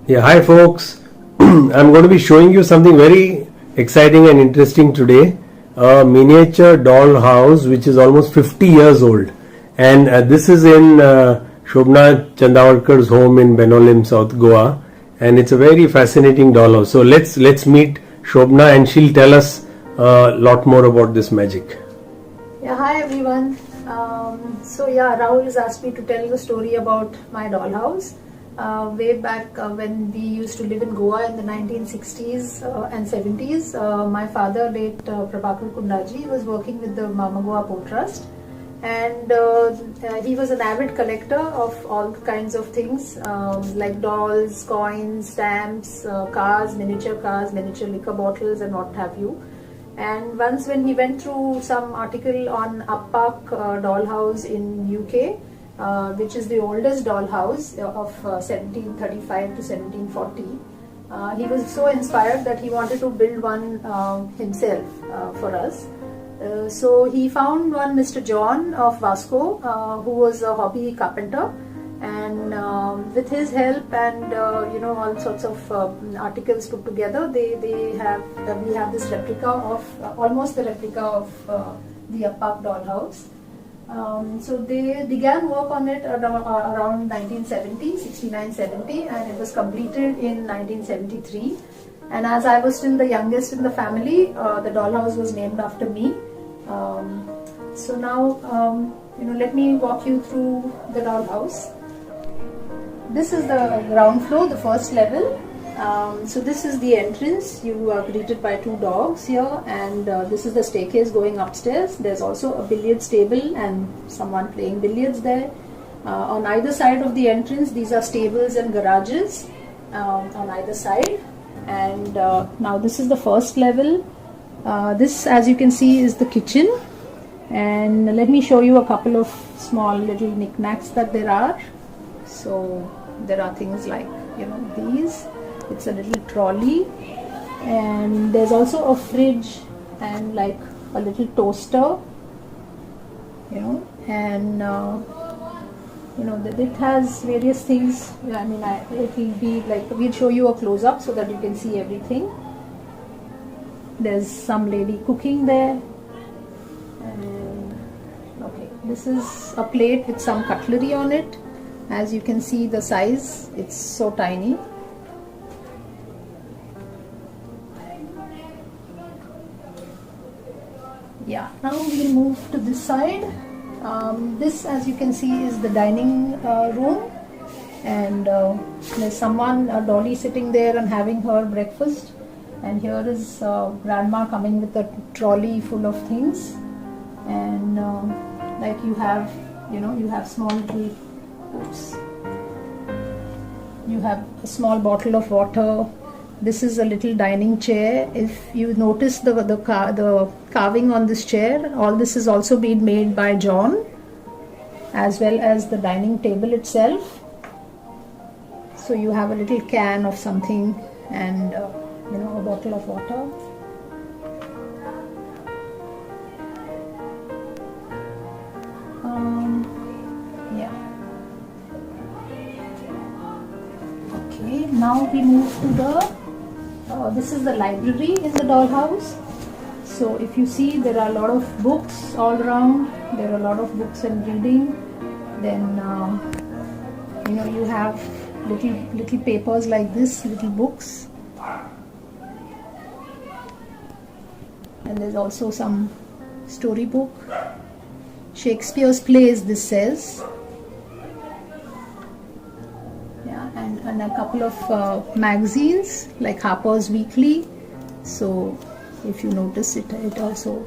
Yeah, hi folks. I'm going to be showing you something very exciting and interesting today. A miniature doll house which is almost 50 years old. And this is in Shobna Chandavarkar's home in Benolim, South Goa. And it's a very fascinating doll house. So let's meet Shobna and she'll tell us a lot more about this magic. Yeah, hi everyone. Rahul has asked me to tell the story about my dollhouse. Way back when we used to live in Goa in the 1960s and 70s, my father, late Prabhakar Kundaji, was working with the Mama Goa Port Trust, and he was an avid collector of all kinds of things like dolls, coins, stamps, cars, miniature liquor bottles, and what have you. And once when he went through some article on Up Park dollhouse in UK, which is the oldest dollhouse of 1735 to 1740, he was so inspired that he wanted to build one himself for us. So he found one Mr. John of Vasco, who was a hobby carpenter, and with his help and all sorts of articles put together, we have this replica of almost the replica of the Up Park dollhouse. So they began work on it around 1970, 69-70, and it was completed in 1973. And as I was still the youngest in the family, the dollhouse was named after me. So now, let me walk you through the dollhouse. This is the ground floor, the first level. So this is the entrance. You are greeted by two dogs here, and this is the staircase going upstairs. There's also a billiards table and someone playing billiards there. On either side of the entrance, these are stables and garages on either side. And now this is the first level. This, as you can see, is the kitchen. And let me show you a couple of small little knickknacks that there are. So there are things like, these. It's a little trolley, and there's also a fridge and like a little toaster, and it has various things. I mean, it will be like, we'll show you a close-up so that you can see everything. There's some lady cooking there, and okay, this is a plate with some cutlery on it. As you can see the size, it's so tiny. Yeah, now we'll move to this side. This, as you can see, is the dining room, and there's someone, a dolly, sitting there and having her breakfast. And here is grandma coming with a trolley full of things, and like you have small little, you have a small bottle of water. This is a little dining chair. If you notice the carving on this chair, all this is also been made by John, as well as the dining table itself. So you have a little can of something and a bottle of water. Okay, now we move to the this is the library in the dollhouse. So if you see, there are a lot of books all around. There are a lot of books and reading. Then you have little papers like this, little books, and there's also some storybook. Shakespeare's plays, this says. And a couple of magazines like Harper's Weekly. So if you notice it also.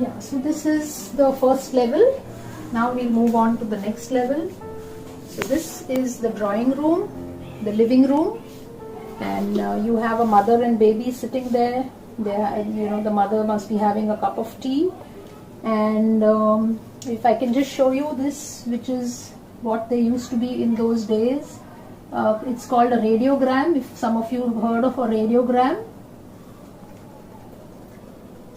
Yeah, so this is the first level. Now we'll move on to the next level. So this is the drawing room, the living room, and you have a mother and baby sitting there. The mother must be having a cup of tea, and if I can just show you this, which is what they used to be in those days. It's called a radiogram, if some of you have heard of a radiogram.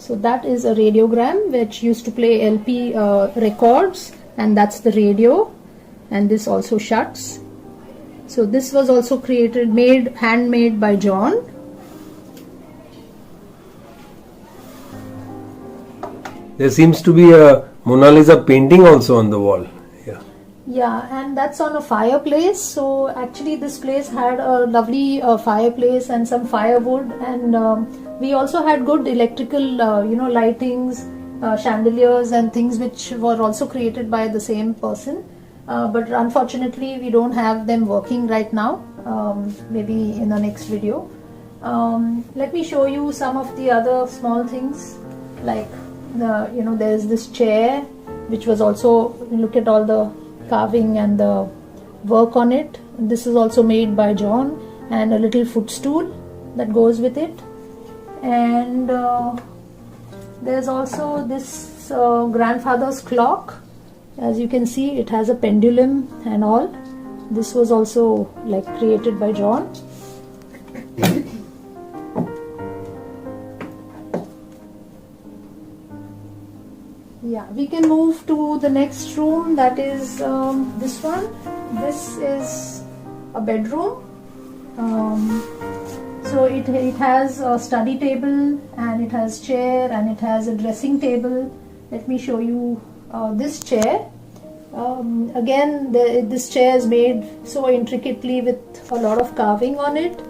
So that is a radiogram which used to play LP records, and that's the radio, and this also shuts. So this was also handmade by John. There seems to be a Mona Lisa painting also on the wall. Yeah, and that's on a fireplace. So actually this place had a lovely fireplace and some firewood, and we also had good electrical lightings, chandeliers and things which were also created by the same person, but unfortunately we don't have them working right now. Maybe in the next video. Let me show you some of the other small things, like there's this chair which was also, look at all the carving and the work on it. This is also made by John, and a little footstool that goes with it. And there's also this grandfather's clock. As you can see, it has a pendulum and all. This was also like created by John. Yeah, we can move to the next room, that is this one. This is a bedroom. So it has a study table, and it has chair, and it has a dressing table. Let me show you this chair. Again, this chair is made so intricately with a lot of carving on it,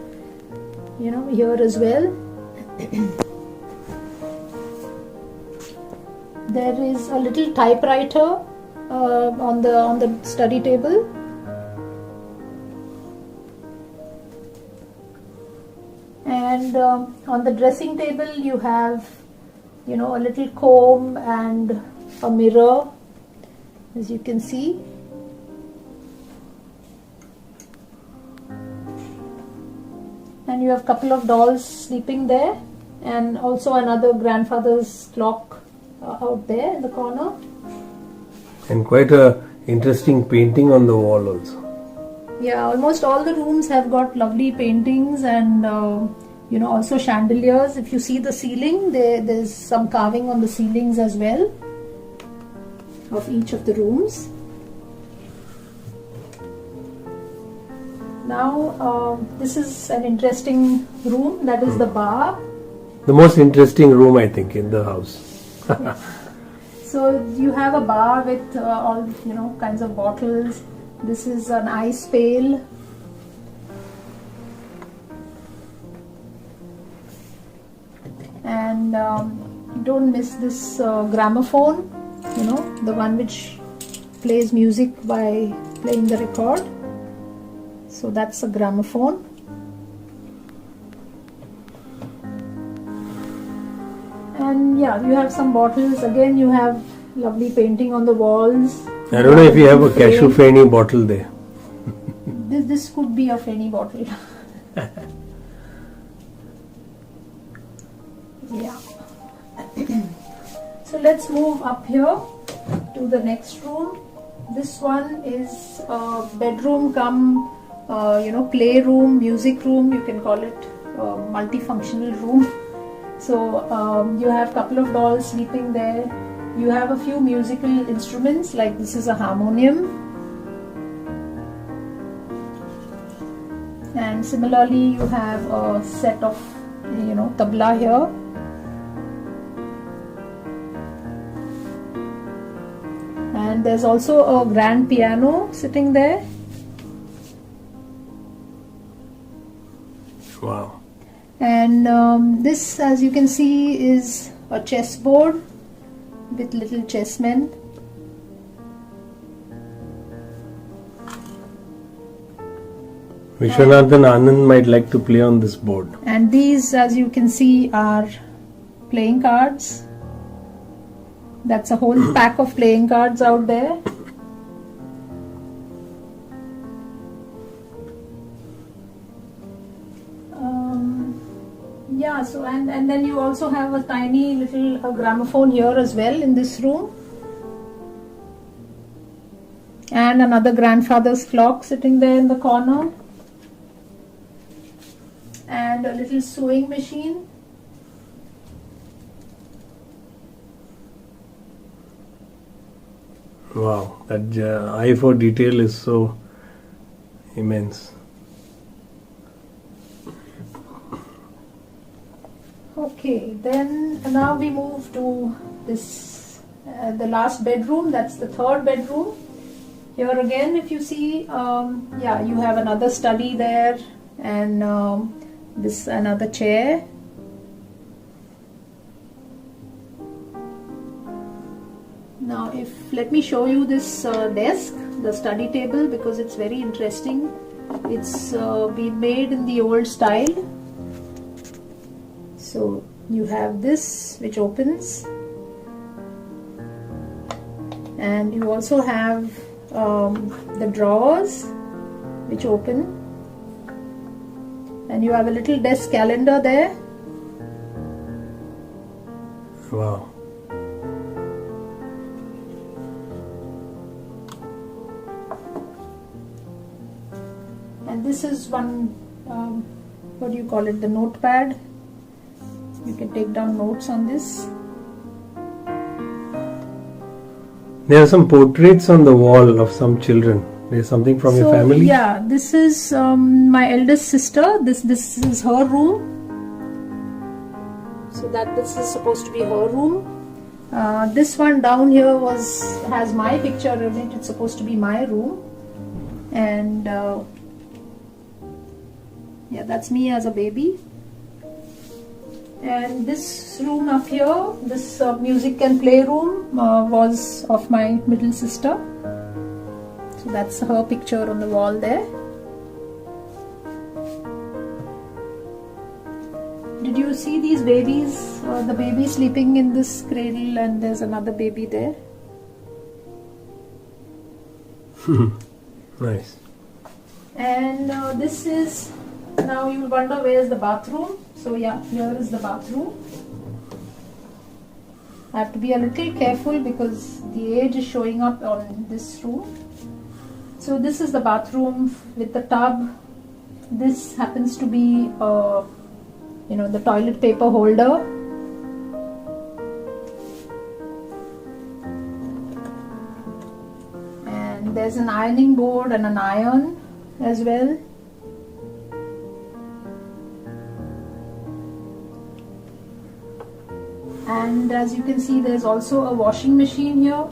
here as well. There is a little typewriter on the study table. And on the dressing table you have a little comb and a mirror, as you can see. And you have a couple of dolls sleeping there, and also another grandfather's clock out there in the corner. And quite a interesting painting on the wall also. Yeah, almost all the rooms have got lovely paintings, and also chandeliers. If you see the ceiling, there's some carving on the ceilings as well of each of the rooms. Now this is an interesting room, that is the bar. The most interesting room, I think, in the house. So you have a bar with all kinds of bottles. This is an ice pail. And don't miss this gramophone, the one which plays music by playing the record. So that's a gramophone. And yeah, you have some bottles. Again, you have lovely painting on the walls. I don't know if you have a cashew Fanny bottle there. This could be a Fanny bottle. Yeah. So let's move up here to the next room. This one is a bedroom come playroom, music room. You can call it a multifunctional room. So you have a couple of dolls sleeping there. You have a few musical instruments, like this is a harmonium. And similarly you have a set of tabla here. And there's also a grand piano sitting there. Wow. And this, as you can see, is a chessboard with little chessmen. Vishwanathan Anand might like to play on this board. And these, as you can see, are playing cards. That's a whole pack of playing cards out there. Yeah, so and then you also have a tiny little gramophone here as well in this room. And another grandfather's clock sitting there in the corner. And a little sewing machine. Wow, that eye for detail is so immense. Okay, then now we move to this, the last bedroom. That's the third bedroom. Here again, if you see, yeah, you have another study there, and this another chair. Now, let me show you this desk, the study table, because it's very interesting. It's been made in the old style. So you have this which opens, and you also have the drawers which open, and you have a little desk calendar there. Wow. And this is one, what do you call it, the notepad. You can take down notes on this. There are some portraits on the wall of some children. There's something from your family? Yeah, this is my eldest sister. This is her room. So this is supposed to be her room. This one down here has my picture in it. It's supposed to be my room. And yeah, that's me as a baby. And this room up here, this music and play room was of my middle sister. So that's her picture on the wall there. Did you see these babies? The baby sleeping in this cradle, and there's another baby there. Nice. And this is, now you will wonder where's the bathroom. So yeah, here is the bathroom. I have to be a little careful because the age is showing up on this room. So this is the bathroom with the tub. This happens to be, the toilet paper holder. And there's an ironing board and an iron as well. And as you can see, there's also a washing machine here.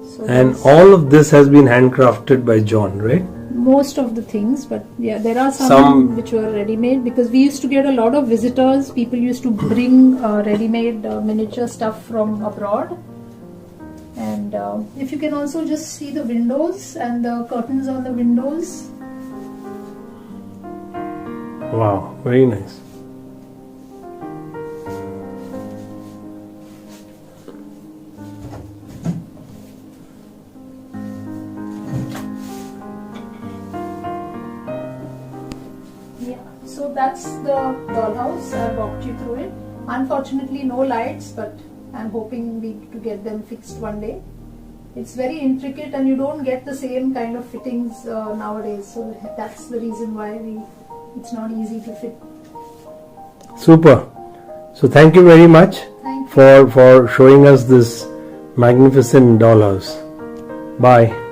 So And all of this has been handcrafted by John, right? most of the things, but yeah, there are some which were ready-made, because we used to get a lot of visitors. People used to bring ready-made miniature stuff from abroad. And if you can also just see the windows and the curtains on the windows. Wow, very nice. So that's the dollhouse. I walked you through it. Unfortunately, no lights, but I'm hoping to get them fixed one day. It's very intricate, and you don't get the same kind of fittings nowadays. So that's the reason why it's not easy to fit. Super. So thank you very much Thank you. for showing us this magnificent dollhouse. Bye.